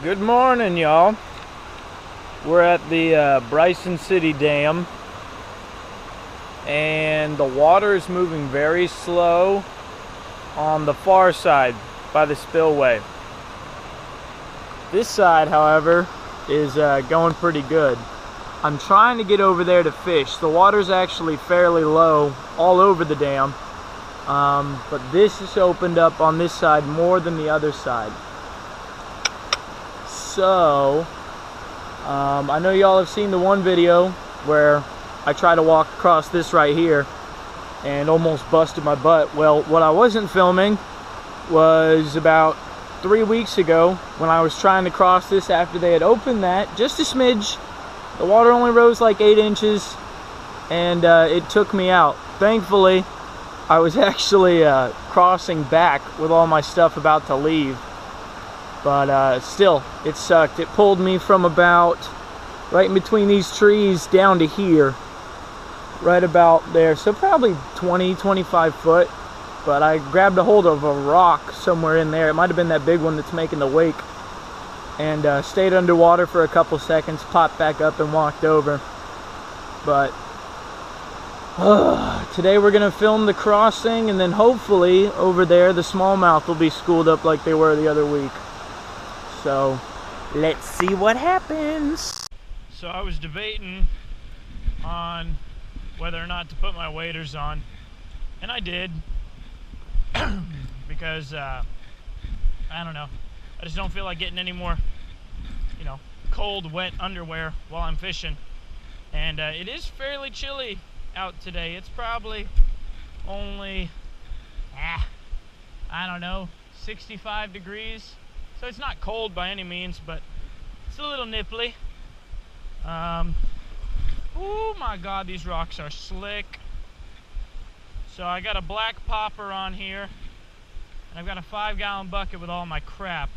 Good morning, y'all. We're at the Bryson City Dam, and the water is moving very slow on the far side by the spillway. This side, however, is going pretty good. I'm trying to get over there to fish. The water's actually fairly low all over the dam, but this is opened up on this side more than the other side. So, I know y'all have seen the one video where I try to walk across this right here and almost busted my butt. Well, what I wasn't filming was about 3 weeks ago when I was trying to cross this after they had opened that, just a smidge. The water only rose like 8 inches, and it took me out. Thankfully, I was actually crossing back with all my stuff about to leave. But still, it sucked. It pulled me from about right in between these trees down to here. Right about there. So probably 20, 25 foot. But I grabbed a hold of a rock somewhere in there. It might have been that big one that's making the wake. And stayed underwater for a couple seconds, popped back up and walked over. But today we're going to film the crossing, and then hopefully over there the smallmouth will be schooled up like they were the other week. So let's see what happens. So I was debating on whether or not to put my waders on, and I did because I don't know, I just don't feel like getting any more cold wet underwear while I'm fishing. And it is fairly chilly out today. It's probably only I don't know, 65 degrees. So it's not cold by any means, but it's a little nipply. Oh my God, these rocks are slick. So I got a black popper on here, and I've got a 5-gallon bucket with all my crap.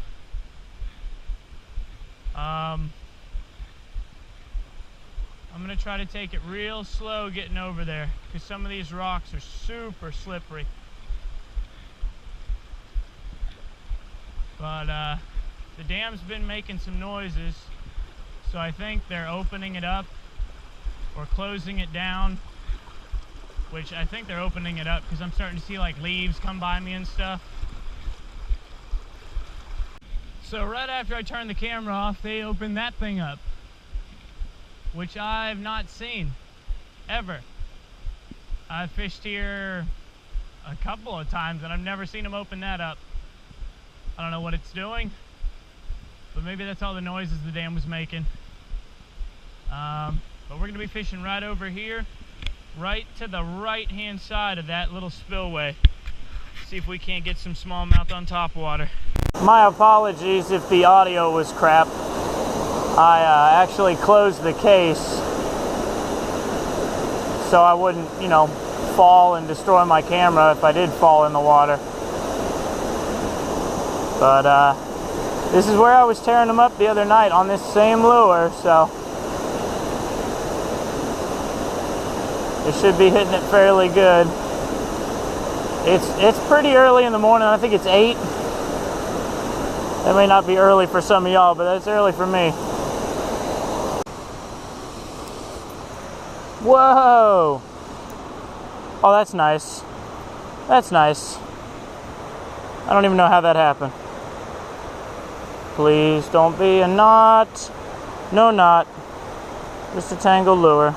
I'm gonna try to take it real slow getting over there, because some of these rocks are super slippery. But the dam's been making some noises, so I think they're opening it up or closing it down, which I think they're opening it up because I'm starting to see like leaves come by me and stuff. So right after I turned the camera off, they opened that thing up, which I've not seen ever. I've fished here a couple of times and I've never seen them open that up. I don't know what it's doing, but maybe that's all the noises the dam was making. But we're going to be fishing right over here, right to the right-hand side of that little spillway. See if we can't get some smallmouth on top water. My apologies if the audio was crap. I actually closed the case so I wouldn't, fall and destroy my camera if I did fall in the water. But this is where I was tearing them up the other night on this same lure, so it should be hitting it fairly good. It's pretty early in the morning. I think it's 8. That may not be early for some of y'all, but that's early for me. Whoa! Oh, that's nice. That's nice. I don't even know how that happened. Please don't be a knot. No knot. Just a tangled lure.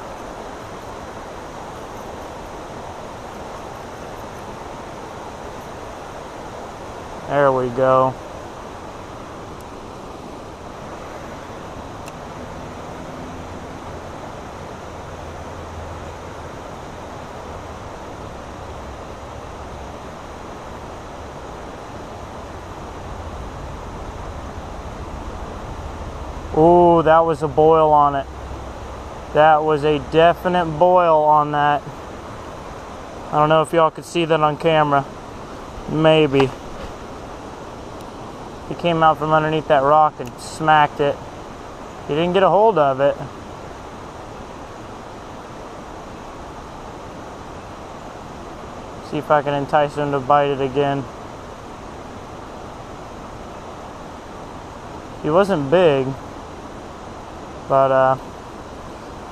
There we go. Ooh, that was a boil on it. That was a definite boil on that. I don't know if y'all could see that on camera. Maybe. He came out from underneath that rock and smacked it. He didn't get a hold of it. See if I can entice him to bite it again. He wasn't big, but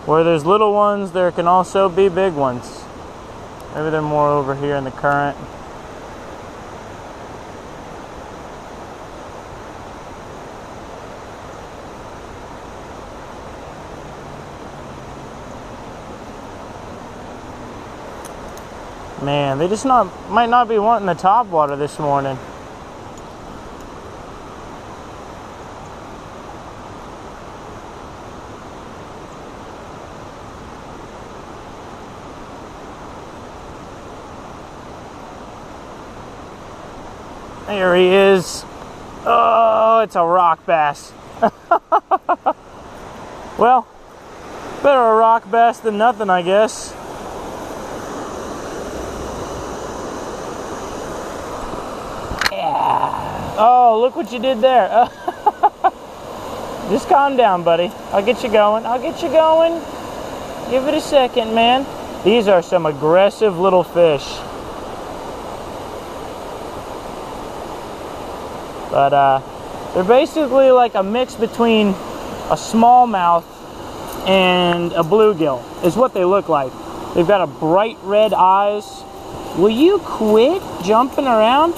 where there's little ones, there can also be big ones. Maybe they're more over here in the current. Man, they just might not be wanting the top water this morning. There he is. Oh, it's a rock bass. Well, better a rock bass than nothing, I guess. Yeah. Oh, look what you did there. Just calm down, buddy. I'll get you going. I'll get you going. Give it a second, man. These are some aggressive little fish. But they're basically like a mix between a smallmouth and a bluegill, is what they look like. They've got a bright red eyes. Will you quit jumping around?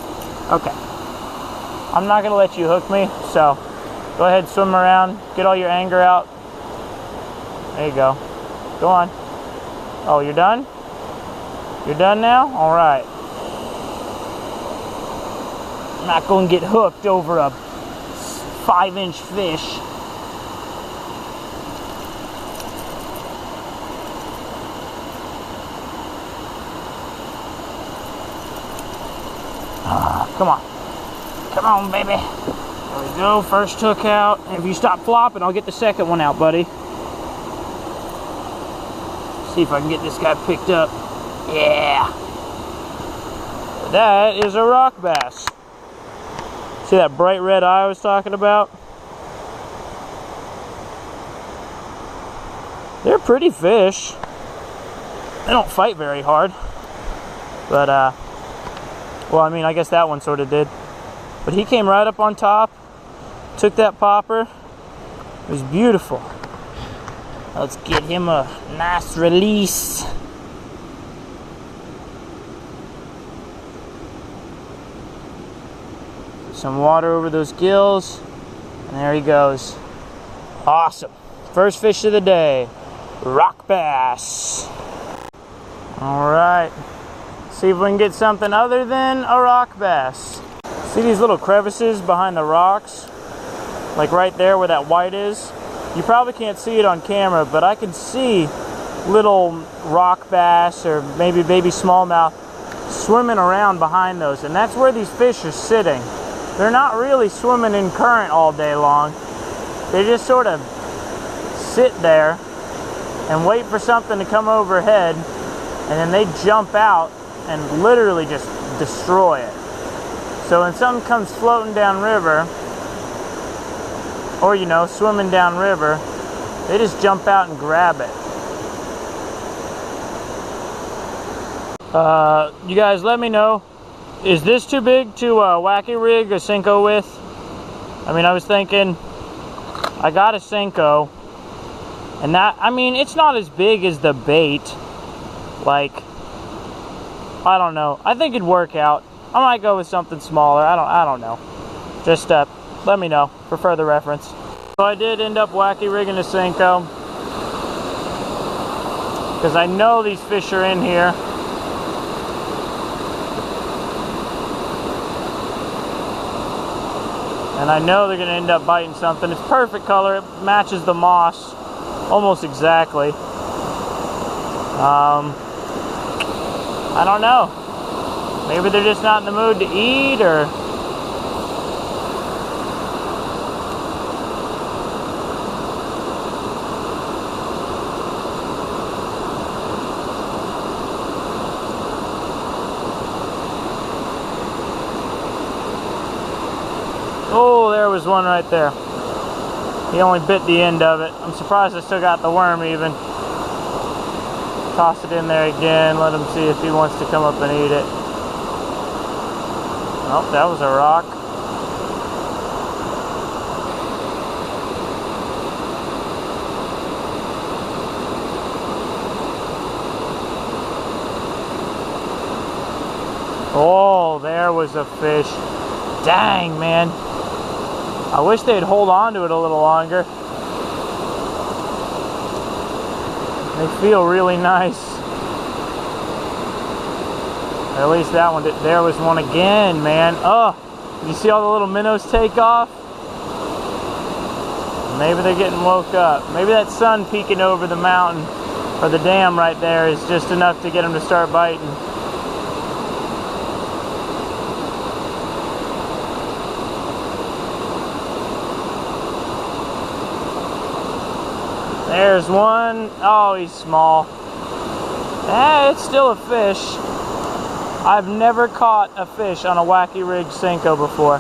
Okay. I'm not gonna let you hook me, so go ahead, swim around, get all your anger out. There you go. Go on. Oh, you're done? You're done now? All right. I'm not going to get hooked over a 5-inch fish. Come on. Come on, baby. There we go. First hook out. And if you stop flopping, I'll get the second one out, buddy. See if I can get this guy picked up. Yeah. That is a rock bass. See that bright red eye I was talking about? They're pretty fish. They don't fight very hard. But, well, I mean, I guess that one sort of did. But he came right up on top, took that popper. It was beautiful. Let's get him a nice release. Some water over those gills, and there he goes. Awesome. First fish of the day, rock bass. All right, see if we can get something other than a rock bass. See these little crevices behind the rocks? Like right there where that white is? You probably can't see it on camera, but I can see little rock bass or maybe baby smallmouth swimming around behind those, and that's where these fish are sitting. They're not really swimming in current all day long. They just sort of sit there and wait for something to come overhead, and then they jump out and literally just destroy it. So when something comes floating down river, or you know, swimming down river, they just jump out and grab it. You guys let me know. Is this too big to wacky rig a senko with? I mean, I was thinking, I got a senko, and that, I mean, it's not as big as the bait. Like, I don't know. I think it'd work out. I might go with something smaller. I don't know. Just let me know for further reference. So I did end up wacky rigging a senko, because I know these fish are in here. And I know they're going to end up biting something. It's perfect color. It matches the moss almost exactly. I don't know. Maybe they're just not in the mood to eat, or... Oh, there was one right there. He only bit the end of it. I'm surprised I still got the worm even. Toss it in there again, let him see if he wants to come up and eat it. Oh, that was a rock. was a fish. Dang, man. I wish they'd hold on to it a little longer. They feel really nice. Or at least that one did. There was one again, man. Oh, did you see all the little minnows take off? Maybe they're getting woke up. Maybe that sun peeking over the mountain or the dam right there is just enough to get them to start biting. There's one. Oh, he's small. It's still a fish. I've never caught a fish on a wacky rig senko before.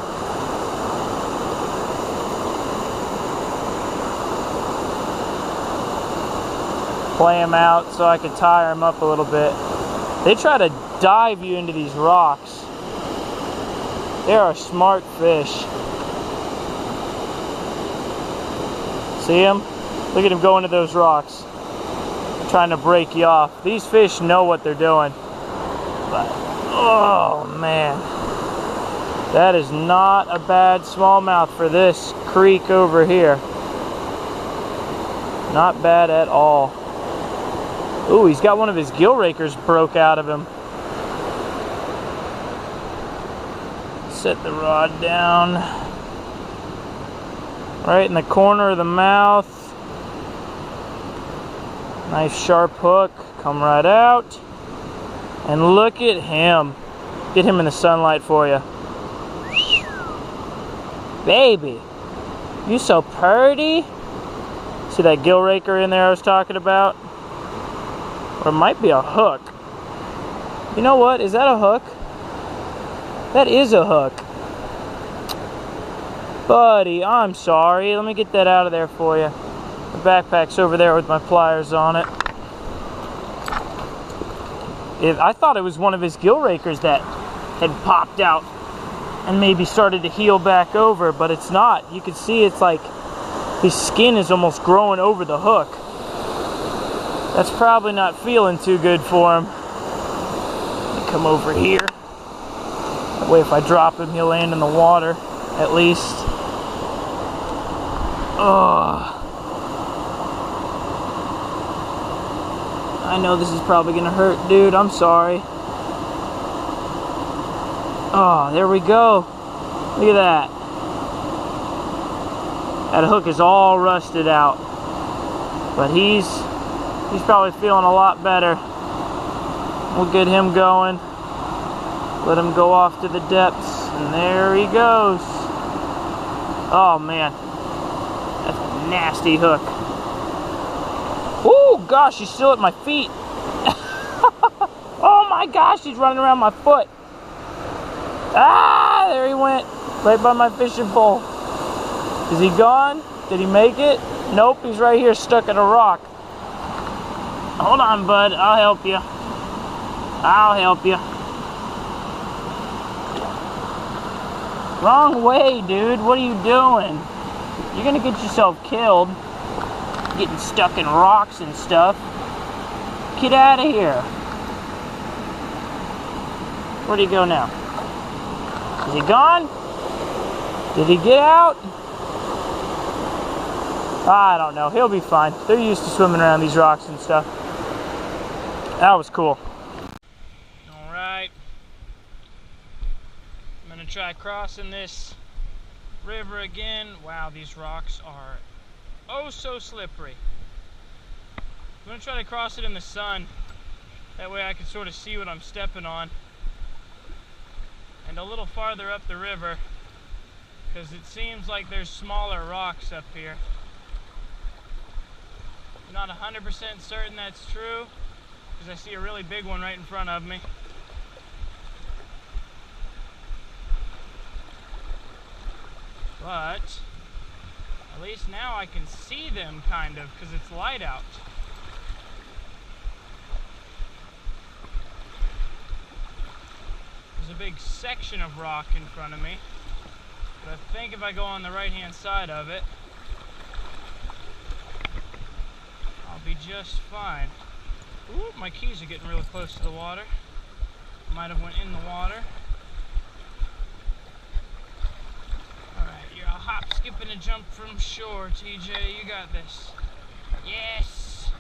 Play him out so I could tire him up a little bit. They try to dive you into these rocks. They are smart fish. See him? Look at him go into those rocks. They're trying to break you off. These fish know what they're doing. But, oh man. That is not a bad smallmouth for this creek over here. Not bad at all. Ooh, he's got one of his gill rakers broke out of him. Set the rod down. Right in the corner of the mouth. Nice sharp hook. Come right out. And look at him. Get him in the sunlight for you. Baby, you so purty. See that gill raker in there I was talking about? Or it might be a hook. You know what? Is that a hook? That is a hook. Buddy, I'm sorry. Let me get that out of there for you. The backpack's over there with my pliers on it. I thought it was one of his gill rakers that had popped out and maybe started to heal back over, but it's not. You can see it's like his skin is almost growing over the hook. That's probably not feeling too good for him. Let me come over here. That way if I drop him, he'll land in the water, at least. Oh. I know this is probably gonna hurt, dude. I'm sorry. Oh, there we go. Look at that. That hook is all rusted out. But he's probably feeling a lot better. We'll get him going. Let him go off to the depths. And there he goes. Oh, man. That's a nasty hook. Oh, gosh, he's still at my feet. Oh, my gosh, he's running around my foot. Ah, there he went. Right by my fishing pole. Is he gone? Did he make it? Nope, he's right here stuck in a rock. Hold on, bud. I'll help you. I'll help you. Wrong way, dude. What are you doing? You're gonna get yourself killed. Getting stuck in rocks and stuff. Get out of here. Where'd he go now? Is he gone? Did he get out? I don't know. He'll be fine. They're used to swimming around these rocks and stuff. That was cool. Alright. I'm going to try crossing this river again. Wow, these rocks are oh so slippery. I'm going to try to cross it in the sun. That way I can sort of see what I'm stepping on. And a little farther up the river, because it seems like there's smaller rocks up here. I'm not 100% certain that's true, because I see a really big one right in front of me. But at least now I can see them kind of, because it's light out. There's a big section of rock in front of me, but I think if I go on the right hand side of it, I'll be just fine. Ooh, my keys are getting really close to the water. Might have went in the water. hop, skip, and a jump from shore, TJ. You got this. Yes.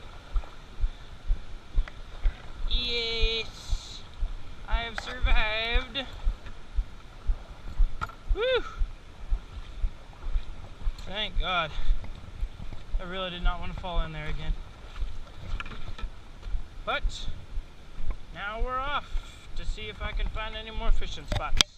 Yes. I have survived. Woo! Thank God. I really did not want to fall in there again. But now we're off to see if I can find any more fishing spots.